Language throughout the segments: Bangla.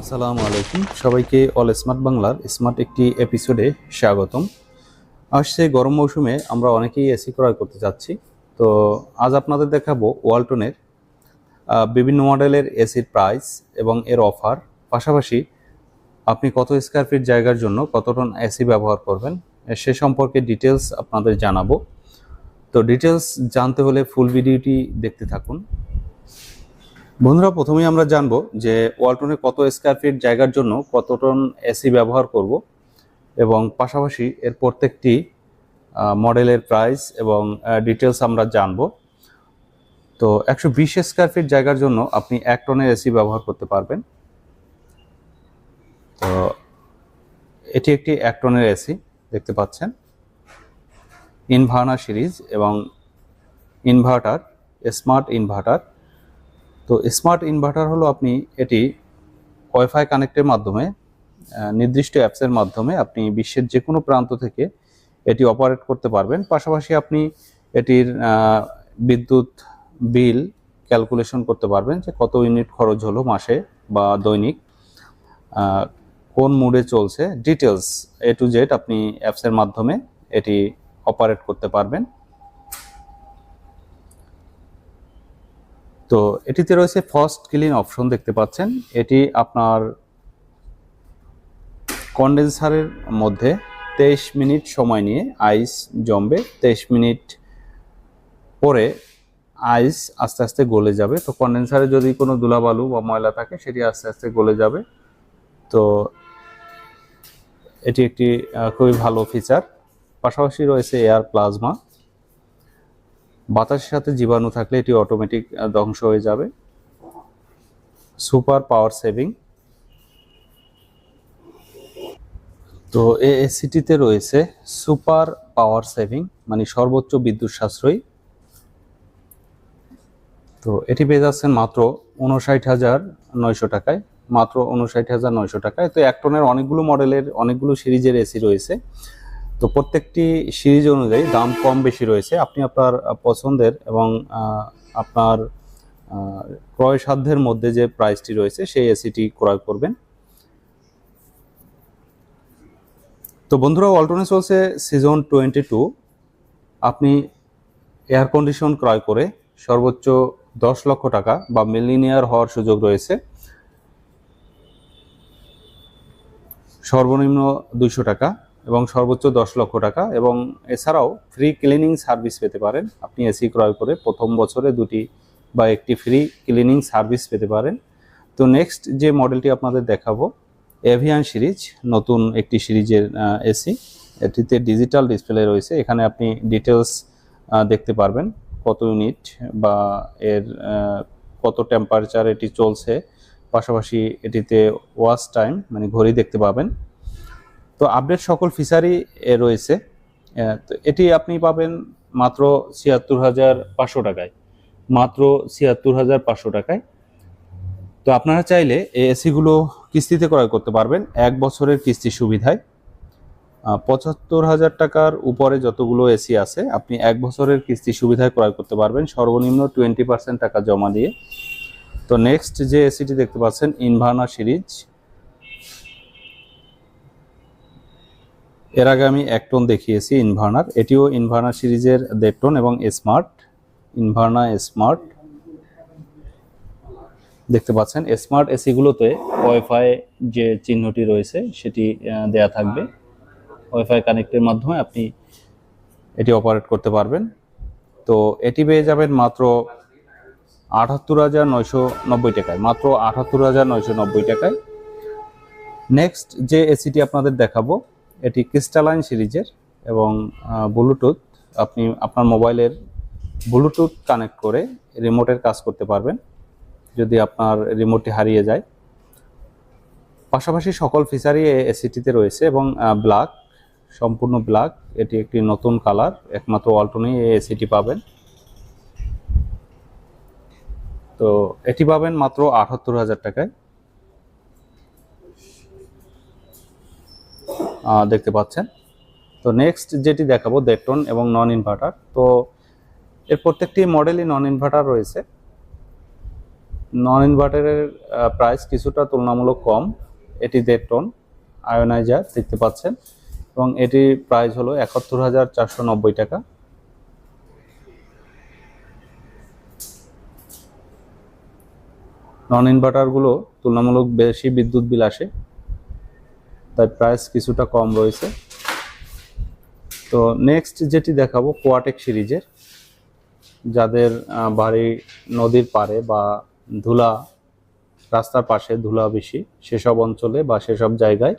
আসসালামু আলাইকুম সবাইকে অল স্মার্ট বাংলার স্মার্ট একটি এপিসোডে স্বাগতম। আসছে গরম মৌসুমে আমরা অনেকেই এসি ক্রয় করতে যাচ্ছি। তো আজ আপনাদের দেখাবো ওয়ালটনের বিভিন্ন মডেলের এসির প্রাইস এবং এর অফার, পাশাপাশি আপনি কত স্কয়ার ফিট জায়গার জন্য কত টন এসি ব্যবহার করবেন সে সম্পর্কে ডিটেলস আপনাদের জানাবো। তো ডিটেলস জানতে হলে ফুল ভিডিওটি দেখতে থাকুন। বন্ধুরা, প্রথমেই আমরা জানবো যে ওয়ালটনে কত স্কয়ার ফিট জায়গার জন্য কত টন এসি ব্যবহার করব এবং পাশাপাশি এর প্রত্যেকটি মডেলের প্রাইস এবং ডিটেলস আমরা জানবো। তো 120 স্কয়ার ফিট জায়গার জন্য আপনি 1 টনের এসি ব্যবহার করতে পারবেন। তো এটি একটি 1 টনের এসি দেখতে পাচ্ছেন, ইনভার্নার সিরিজ এবং ইনভার্টার, স্মার্ট ইনভার্টার। তো স্মার্ট ইনভার্টার হলো আপনি এটি ওয়াইফাই কানেক্টের মাধ্যমে নির্দিষ্ট অ্যাপসের মাধ্যমে আপনি বিশ্বের যে কোনো প্রান্ত থেকে এটি অপারেট করতে পারবেন। পাশাপাশি আপনি এটির বিদ্যুৎ বিল ক্যালকুলেশন করতে পারবেন যে কত ইউনিট খরচ হলো মাসে বা দৈনিক, কোন মুডে চলছে, ডিটেলস এ টু জেড আপনি অ্যাপসের মাধ্যমে এটি অপারেট করতে পারবেন। তো এটিতে রয়েছে ফার্স্ট ক্লিন অপশন দেখতে পাচ্ছেন। এটি আপনার কন্ডেন্সারের মধ্যে 23 মিনিট সময় নিয়ে আইস জমবে। 23 মিনিট পরে আইস আস্তে আস্তে গলে যাবে। তো কন্ডেন্সারে যদি কোনো ধুলাবালু বা ময়লা থাকে সেটি আস্তে আস্তে গলে যাবে। তো এটি একটি খুবই ভালো ফিচার। পাশাপাশি রয়েছে এয়ার প্লাজমা, বাতাসের সাথে জীবাণু থাকলে এটি অটোমেটিক ধ্বংস হয়ে যাবে। Super power saving. তো এই এসিটিতে রয়েছে সুপার পাওয়ার সেভিং, মানে সর্বোচ্চ বিদ্যুৎ সাশ্রয়ী। তো এটি পেয়ে যাচ্ছেন মাত্র 59,900 টাকায়, মাত্র 59,900 টাকায়। তো 1 টনের অনেকগুলো মডেলের অনেকগুলো সিরিজের এসি রয়েছে। তো প্রত্যেকটি সিরিজ অনুযায়ী দাম কম বেশি রয়েছে। আপনি আপনার পছন্দের এবং আপনার ক্রয় সাধ্যের মধ্যে যে প্রাইসটি রয়েছে সেই এসিটি ক্রয় করবেন। তো বন্ধুরা, ওয়ালটনে চলছে সিজন 22। আপনি এয়ার কন্ডিশন ক্রয় করে সর্বোচ্চ 10 লক্ষ টাকা বা মিলিনিয়ার হওয়ার সুযোগ রয়েছে। সর্বনিম্ন 200 টাকা এবং সর্বোচ্চ 10 লক্ষ টাকা, এবং এছাড়াও ফ্রি ক্লিনিং সার্ভিস পেতে পারেন। আপনি এসি ক্রয় করে প্রথম বছরে 2টি বা 1টি ফ্রি ক্লিনিং সার্ভিস পেতে পারেন। তো নেক্সট যে মডেলটি আপনাদের দেখাবো এভিয়ান সিরিজ, নতুন একটি সিরিজের এসি। এটিতে ডিজিটাল ডিসপ্লে রয়েছে। এখানে আপনি ডিটেলস দেখতে পারবেন, কত ইউনিট বা এর কত টেম্পারেচার এটি চলছে। পাশাপাশি এটিতে ওয়াচ টাইম মানে ঘড়ি দেখতে পাবেন। তো আপডেট সকল ফিচারই রয়েছে। তো এটি আপনি পাবেন মাত্র 76,500 টাকায়, মাত্র 76,500 টাকায়। তো আপনারা চাইলে এই এসিগুলো কিস্তিতে ক্রয় করতে পারবেন 1 বছরের কিস্তি সুবিধায়। 75,000 টাকার উপরে যতগুলো এসি আছে আপনি 1 বছরের কিস্তি সুবিধায় ক্রয় করতে পারবেন, সর্বনিম্ন 20% টাকা জমা দিয়ে। তো নেক্সট যে এসিটি দেখতে পাচ্ছেন ইনভার্নার সিরিজ। এর আগে আমি 1 টন দেখিয়েছি ইনভার্নার, এটিও ইনভার্নার সিরিজের 1.5 টন এবং স্মার্ট ইনভার্নার স্মার্ট দেখতে পাচ্ছেন। স্মার্ট এসিগুলোতে ওয়াইফাই যে চিহ্নটি রয়েছে সেটি দেয়া থাকবে। ওয়াইফাই কানেক্টের মাধ্যমে আপনি এটি অপারেট করতে পারবেন। তো এটি পেয়ে যাবেন মাত্র 78,990 টাকায়, মাত্র 78,990 টাকায়। নেক্সট যে এসিটি আপনাদের দেখাবো এটি ক্রিস্টালাইন সিরিজের এবং ব্লুটুথ, আপনি আপনার মোবাইলের ব্লুটুথ কানেক্ট করে রিমোটের কাজ করতে পারবেন যদি আপনার রিমোটটি হারিয়ে যায়। পাশাপাশি সকল ফিচারই এসিটিতে রয়েছে এবং ব্ল্যাক, সম্পূর্ণ ব্ল্যাক। এটি একটি নতুন কালার, একমাত্র ওয়ালটনেই এই এসিটি পাবেন। তো এটি পাবেন মাত্র 78,000 টাকায় দেখতে পাচ্ছেন। তো নেক্সট যেটি দেখাবো 1.5 টন এবং নন ইনভার্টার। তো এর প্রত্যেকটি মডেলই নন ইনভার্টার রয়েছে। নন ইনভার্টারের প্রাইস কিছুটা তুলনামূলক কম। এটি 1.5 টন আয়োনাইজার দেখতে পাচ্ছেন এবং এটির প্রাইস হলো 71,490 টাকা। নন ইনভার্টারগুলো তুলনামূলক বেশি বিদ্যুৎ বিল আসে, তাই প্রাইস কিছুটা কম রয়েছে। তো নেক্সট যেটি দেখাবো কোয়াটেক সিরিজের, যাদের বাড়ি নদীর পাড়ে বা ধুলা রাস্তার পাশে ধুলা বেশি, সেসব অঞ্চলে বা সেসব জায়গায়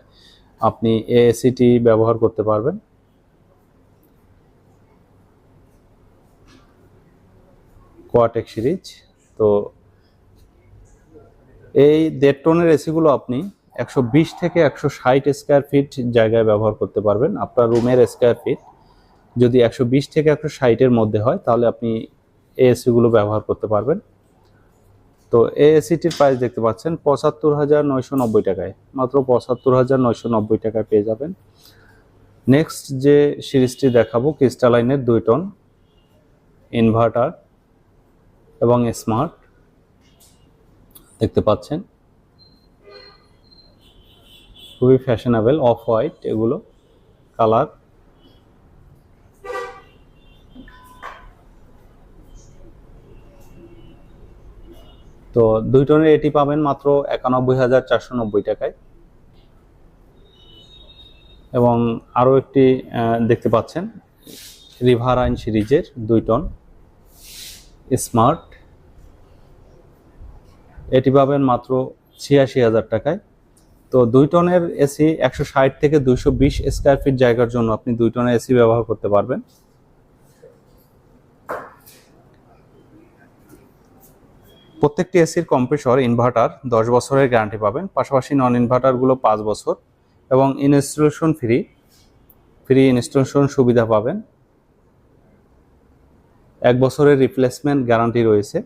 আপনি এসিটি ব্যবহার করতে পারবেন। কোয়াটেক সিরিজ। তো এই 1.5 টনের এসিগুলো আপনি 120 থেকে 160 স্কয়ার ফিট জায়গায় ব্যবহার করতে পারবেন। আপনার রুমের স্কয়ার ফিট যদি 120 থেকে 160 এর মধ্যে হয় তাহলে আপনি এই এসিগুলো ব্যবহার করতে পারবেন। তো এই এসিটির প্রাইস দেখতে পাচ্ছেন 75,990 টাকায়, মাত্র 75,990 টাকায় পেয়ে যাবেন। নেক্সট যে সিরিজটি দেখাবো ক্রিস্টালাইনের 2 টন ইনভার্টার এবং স্মার্ট দেখতে পাচ্ছেন, খুবই ফ্যাশনেবল, অফ হোয়াইট এগুলো কালার। তো 2 টনের এটি পাবেন মাত্র 91,490 টাকায়। এবং আরও একটি দেখতে পাচ্ছেন রিভারাইন সিরিজের 2 টন স্মার্ট, এটি পাবেন মাত্র 86,000 টাকায়। তো 2 টনের এসি 160 থেকে 220 স্কয়ার ফিট জায়গার জন্য আপনি 2 টনের এসি ব্যবহার করতে পারবেন। প্রত্যেকটি এসির কম্প্রেসর ইনভার্টার 10 বছরের গ্যারান্টি পাবেন, পাশাপাশি নন ইনভার্টারগুলো 5 বছর এবং ইনস্টলেশন ফ্রি ইনস্টলেশন সুবিধা পাবেন। 1 বছরের রিপ্লেসমেন্ট গ্যারান্টি রয়েছে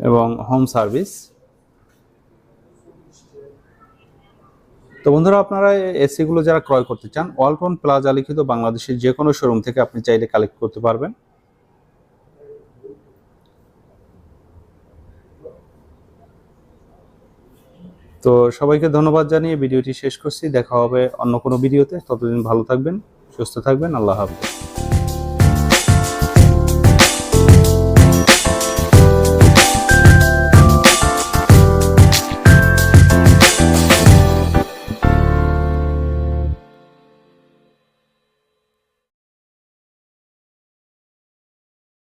এবং হোম সার্ভিস। তো বন্ধুরা, আপনারা এসিগুলো যারা ক্রয় করতে চান, ওয়ালটন প্লাজা লিখিত বাংলাদেশের যে কোনো শোরুম থেকে আপনি চাইলে কালেক্ট করতে পারবেন। তো সবাইকে ধন্যবাদ জানিয়ে ভিডিওটি শেষ করছি। দেখা হবে অন্য কোনো ভিডিওতে। ততদিন ভালো থাকবেন, সুস্থ থাকবেন। আল্লাহ হাফেজ।